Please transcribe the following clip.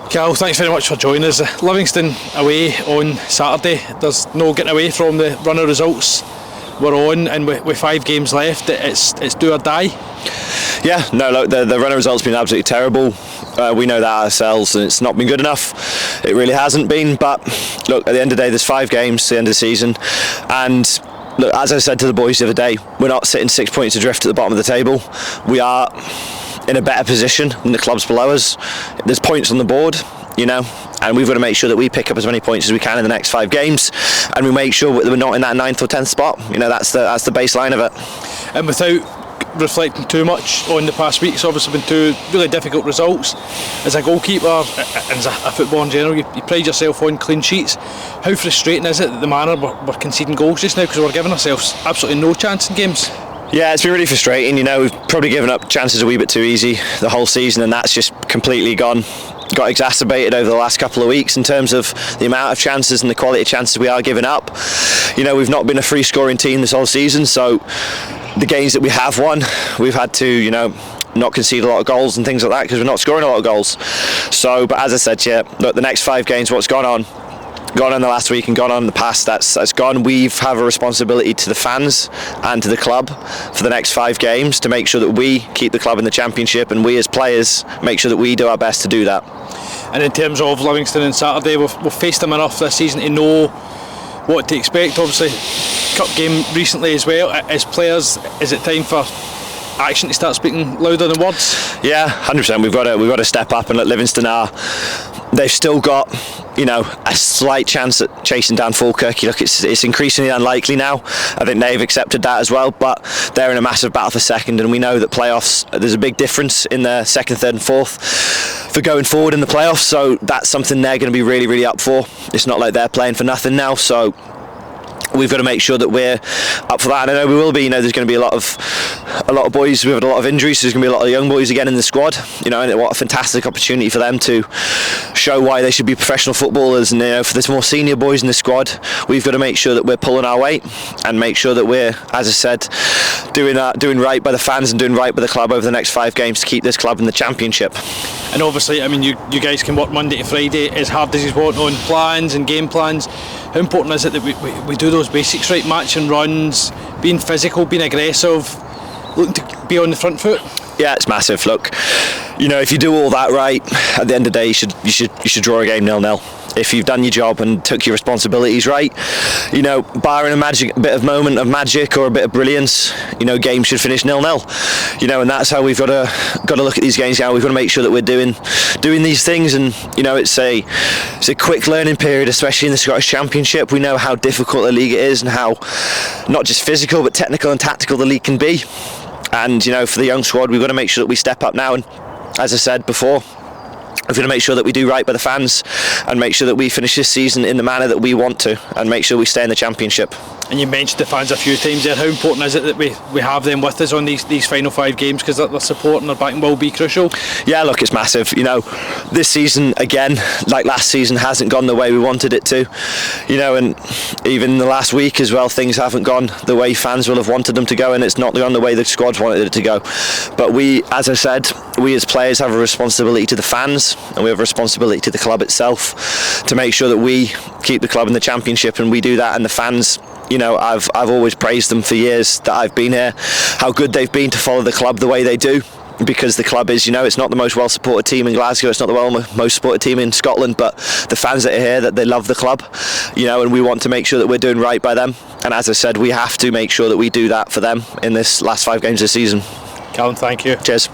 Cal, thanks very much for joining us. Livingston away on Saturday. There's no getting away from the run of results we're on, and with 5 games left, it's do or die. Yeah, no, look, the run of results has been absolutely terrible. We know that ourselves, and it's not been good enough. It really hasn't been. But look, at the end of the day, there's 5 games to the end of the season, and look, as I said to the boys the other day, we're not sitting 6 points adrift at the bottom of the table. We are in a better position than the clubs below us. There's points on the board, and we've got to make sure that we pick up as many points as we can in the next 5 games, and we make sure that we're not in that 9th or 10th spot. That's the baseline of it. And without reflecting too much on the past week, it's obviously been 2 really difficult results. As a goalkeeper and as a footballer in general, you pride yourself on clean sheets. How frustrating is it that the manner we're conceding goals just now, because we're giving ourselves absolutely no chance in games? Yeah, it's been really frustrating. We've probably given up chances a wee bit too easy the whole season, and that's just completely got exacerbated over the last couple of weeks in terms of the amount of chances and the quality of chances we are giving up. We've not been a free scoring team this whole season, so the games that we have won, we've had to not concede a lot of goals and things like that because we're not scoring a lot of goals. So, but as I said, look, the next 5 games, what's gone on the last week and gone on in the past, that's gone. We have a responsibility to the fans and to the club for the next 5 games to make sure that we keep the club in the Championship, and we as players make sure that we do our best to do that. And in terms of Livingston on Saturday, we've faced them enough this season to know what to expect. Obviously, cup game recently as well. As players, is it time for action to start speaking louder than words? Yeah, 100%. We've got to step up, and let Livingston they've still got a slight chance at chasing down Falkirk. Look, it's increasingly unlikely now. I think they've accepted that as well, but they're in a massive battle for second, and we know that playoffs, there's a big difference in the 2nd, 3rd and 4th for going forward in the playoffs, so that's something they're going to be really, really up for. It's not like they're playing for nothing now, so we've got to make sure that we're up for that, and I know we will be. There's going to be a lot of boys. We've had a lot of injuries, so there's going to be a lot of young boys again in the squad. And what a fantastic opportunity for them to show why they should be professional footballers. And for the more senior boys in the squad, we've got to make sure that we're pulling our weight and make sure that we're, as I said, doing right by the fans and doing right by the club over the next 5 games to keep this club in the Championship. And obviously, you guys can work Monday to Friday as hard as you want on plans and game plans. How important is it that we do those basics right, matching runs, being physical, being aggressive, looking to be on the front foot? Yeah, it's massive. Look, if you do all that right, at the end of the day, you should draw a game 0-0. If you've done your job and took your responsibilities right, barring a bit of moment of magic or a bit of brilliance, games should finish 0-0. And that's how we've got to look at these games now. We've got to make sure that we're doing these things, and it's a quick learning period, especially in the Scottish Championship. We know how difficult the league it is, and how not just physical but technical and tactical the league can be. And for the young squad, we've got to make sure that we step up now, and as I said before, we're going to make sure that we do right by the fans and make sure that we finish this season in the manner that we want to, and make sure we stay in the Championship. And you mentioned the fans a few times there. How important is it that we have them with us on these final 5 games, because their support and their backing will be crucial? Yeah, look, it's massive. This season, again, like last season, hasn't gone the way we wanted it to. And even the last week as well, things haven't gone the way fans will have wanted them to go, and it's not gone the way the squad wanted it to go. But we, as I said, we as players have a responsibility to the fans, and we have a responsibility to the club itself to make sure that we keep the club in the Championship, and we do that. And the fans, I've always praised them for years that I've been here, how good they've been to follow the club the way they do, because the club is, it's not the most well supported team in Glasgow, it's not the most supported team in Scotland, but the fans that are here, that they love the club, and we want to make sure that we're doing right by them. And as I said, we have to make sure that we do that for them in this last 5 games of the season. Calum, thank you. Cheers.